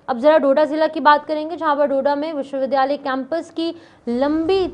अब जरा डोडा जिला की बात करेंगे, जहां पर डोडा में विश्वविद्यालय कैंपस की लंबी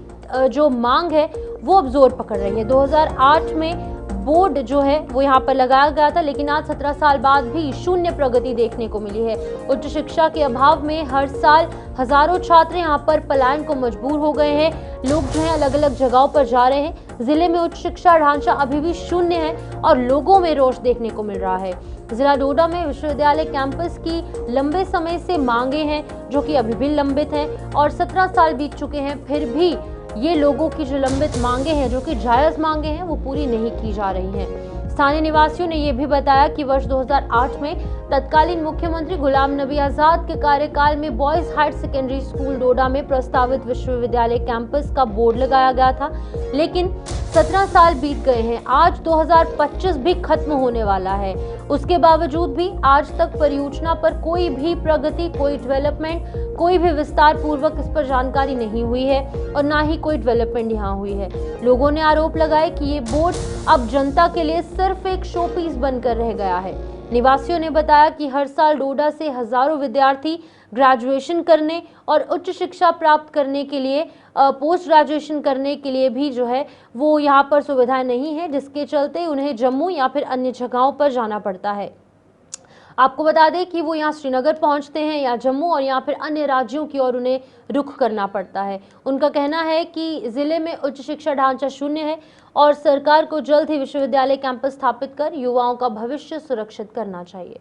जो मांग है वो अब जोर पकड़ रही है। 2008 में बोर्ड जो है वो यहाँ पर लगाया गया था, लेकिन आज 17 साल बाद भी शून्य प्रगति देखने को मिली है। उच्च शिक्षा के अभाव में हर साल हजारों छात्र यहाँ पर पलायन को मजबूर हो गए हैं। लोग जो है अलग अलग जगहों पर जा रहे हैं। जिले में उच्च शिक्षा ढांचा अभी भी शून्य है और लोगों में रोष देखने को मिल रहा है। जिला डोडा में विश्वविद्यालय कैंपस की लंबे समय से मांगे हैं जो कि अभी भी लंबित हैं और 17 साल बीत चुके हैं, फिर भी ये लोगों की जो लंबित मांगे हैं, जो कि जायज मांगे हैं, वो पूरी नहीं की जा रही हैं। स्थानीय निवासियों ने यह भी बताया कि वर्ष 2008 में तत्कालीन मुख्यमंत्री गुलाम नबी आजाद के कार्यकाल में बॉयज हायर सेकेंडरी स्कूल डोडा में प्रस्तावित विश्वविद्यालय कैंपस का बोर्ड लगाया गया था, लेकिन 17 साल बीत गए हैं। आज 2025 भी खत्म होने वाला है, उसके बावजूद भी आज तक परियोजना पर कोई भी प्रगति, कोई डेवलपमेंट, कोई भी विस्तार पूर्वक इस पर जानकारी नहीं हुई है और ना ही कोई डेवलपमेंट यहाँ हुई है। लोगों ने आरोप लगाए कि ये बोर्ड अब जनता के लिए सिर्फ एक शो पीस बनकर रह गया है। निवासियों ने बताया कि हर साल डोडा से हजारों विद्यार्थी ग्रेजुएशन करने और उच्च शिक्षा प्राप्त करने के लिए, पोस्ट ग्रेजुएशन करने के लिए भी जो है वो यहाँ पर सुविधाएं नहीं है, जिसके चलते उन्हें जम्मू या फिर अन्य जगहों पर जाना पड़ता है। आपको बता दें कि वो यहाँ श्रीनगर पहुंचते हैं या जम्मू और या फिर अन्य राज्यों की ओर उन्हें रुख करना पड़ता है। उनका कहना है कि जिले में उच्च शिक्षा ढांचा शून्य है और सरकार को जल्द ही विश्वविद्यालय कैंपस स्थापित कर युवाओं का भविष्य सुरक्षित करना चाहिए।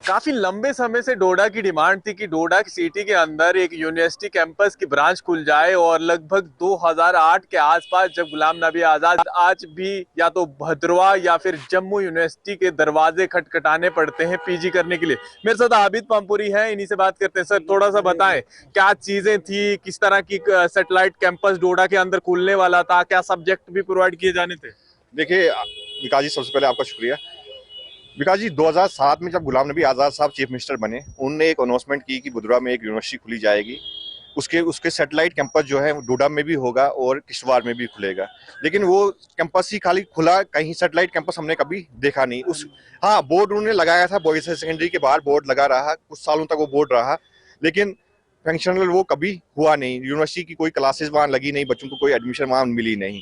काफी लंबे समय से डोडा की डिमांड थी कि डोडा की सिटी के अंदर एक यूनिवर्सिटी कैंपस की ब्रांच खुल जाए और लगभग 2008 के आसपास जब गुलाम नबी आजाद, आज भी या तो भद्रवा या फिर जम्मू यूनिवर्सिटी के दरवाजे खटखटाने पड़ते हैं पीजी करने के लिए। मेरे साथ आबिद पामपुरी हैं, इन्हीं से बात करते हैं। सर, थोड़ा सा बताएं क्या चीजें थी, किस तरह की सैटेलाइट कैंपस डोडा के अंदर खुलने वाला था, क्या सब्जेक्ट भी प्रोवाइड किए जाने थे? देखिए विकास जी, सबसे पहले आपका शुक्रिया। विकास जी, 2007 में जब गुलाम नबी आज़ाद साहब चीफ मिनिस्टर बने, उनने एक अनाउंसमेंट की कि बुधरा में एक यूनिवर्सिटी खुली जाएगी। उसके सैटेलाइट कैंपस जो है डोडा में भी होगा और किश्तवाड़ में भी खुलेगा। लेकिन वो कैंपस ही खाली खुला, कहीं सैटेलाइट कैंपस हमने कभी देखा नहीं। हाँ, बोर्ड उन्होंने लगाया था, बॉयज हायर सेकेंडरी के बाहर बोर्ड लगा रहा, कुछ सालों तक वो बोर्ड रहा, लेकिन फंक्शनल वो कभी हुआ नहीं। यूनिवर्सिटी की कोई क्लासेस वहाँ लगी नहीं, बच्चों को कोई एडमिशन वहाँ मिली नहीं,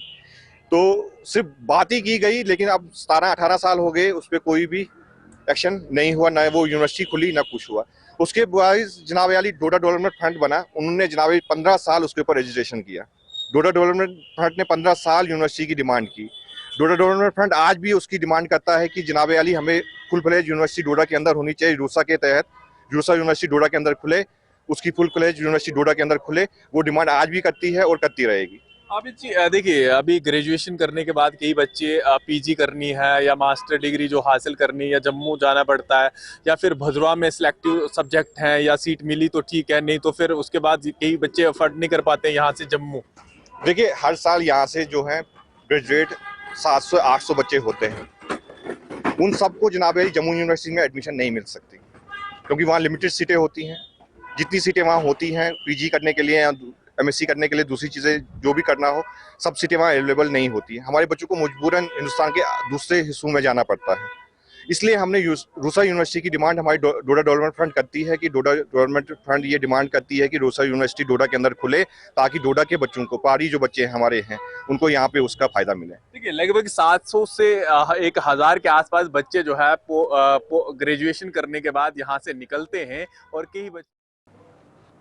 तो सिर्फ बात ही की गई। लेकिन अब 17-18 साल हो गए, उस पर कोई भी एक्शन नहीं हुआ, ना वो यूनिवर्सिटी खुली ना कुछ हुआ। उसके बाद जनाब अली डोडा डेवलपमेंट फंड बना, उन्होंने जनाब 15 साल उसके ऊपर रजिस्ट्रेशन किया। डोडा डेवलपमेंट फंड ने 15 साल यूनिवर्सिटी की डिमांड की। डोडा डेवलपमेंट फंड आज भी उसकी डिमांड करता है कि जनाब अली हमें फुल फ्लेज यूनिवर्सिटी डोडा के अंदर होनी चाहिए। रूसा के तहत रूसा यूनिवर्सिटी डोडा के अंदर खुले, उसकी फुल फ्लेज यूनिवर्सिटी डोडा के अंदर खुले, वो डिमांड आज भी करती है और करती रहेगी। आबिद जी, देखिए अभी ग्रेजुएशन करने के बाद कई बच्चे पीजी करनी है या मास्टर डिग्री जो हासिल करनी है, या जम्मू जाना पड़ता है या फिर भद्रवा में सिलेक्टिव सब्जेक्ट हैं या सीट मिली तो ठीक है, नहीं तो फिर उसके बाद कई बच्चे अफोर्ड नहीं कर पाते यहाँ से जम्मू। देखिए, हर साल यहाँ से जो है ग्रेजुएट 700-800 बच्चे होते हैं। उन सबको जनाब जम्मू यूनिवर्सिटी में एडमिशन नहीं मिल सकती, क्योंकि वहाँ लिमिटेड सीटें होती हैं। जितनी सीटें वहाँ होती हैं पीजी करने के लिए या एमएससी करने के लिए, दूसरी चीज़ें जो भी करना हो, सब सीटें वहाँ अवेलेबल नहीं होती है। हमारे बच्चों को मजबूरन हिंदुस्तान के दूसरे हिस्सों में जाना पड़ता है। इसलिए हमने रूसा यूनिवर्सिटी की डिमांड हमारी डोडा डेवलपमेंट फंड करती है कि डोडा डेवलपमेंट फंड ये डिमांड करती है कि रूसा यूनिवर्सिटी डोडा के अंदर खुले, ताकि डोडा के बच्चों को, पहाड़ी जो बच्चे हमारे हैं, उनको यहाँ पे उसका फायदा मिले। देखिए, लगभग 700 से 1000 के आसपास बच्चे जो है ग्रेजुएशन करने के बाद यहाँ से निकलते हैं और कई बच्चे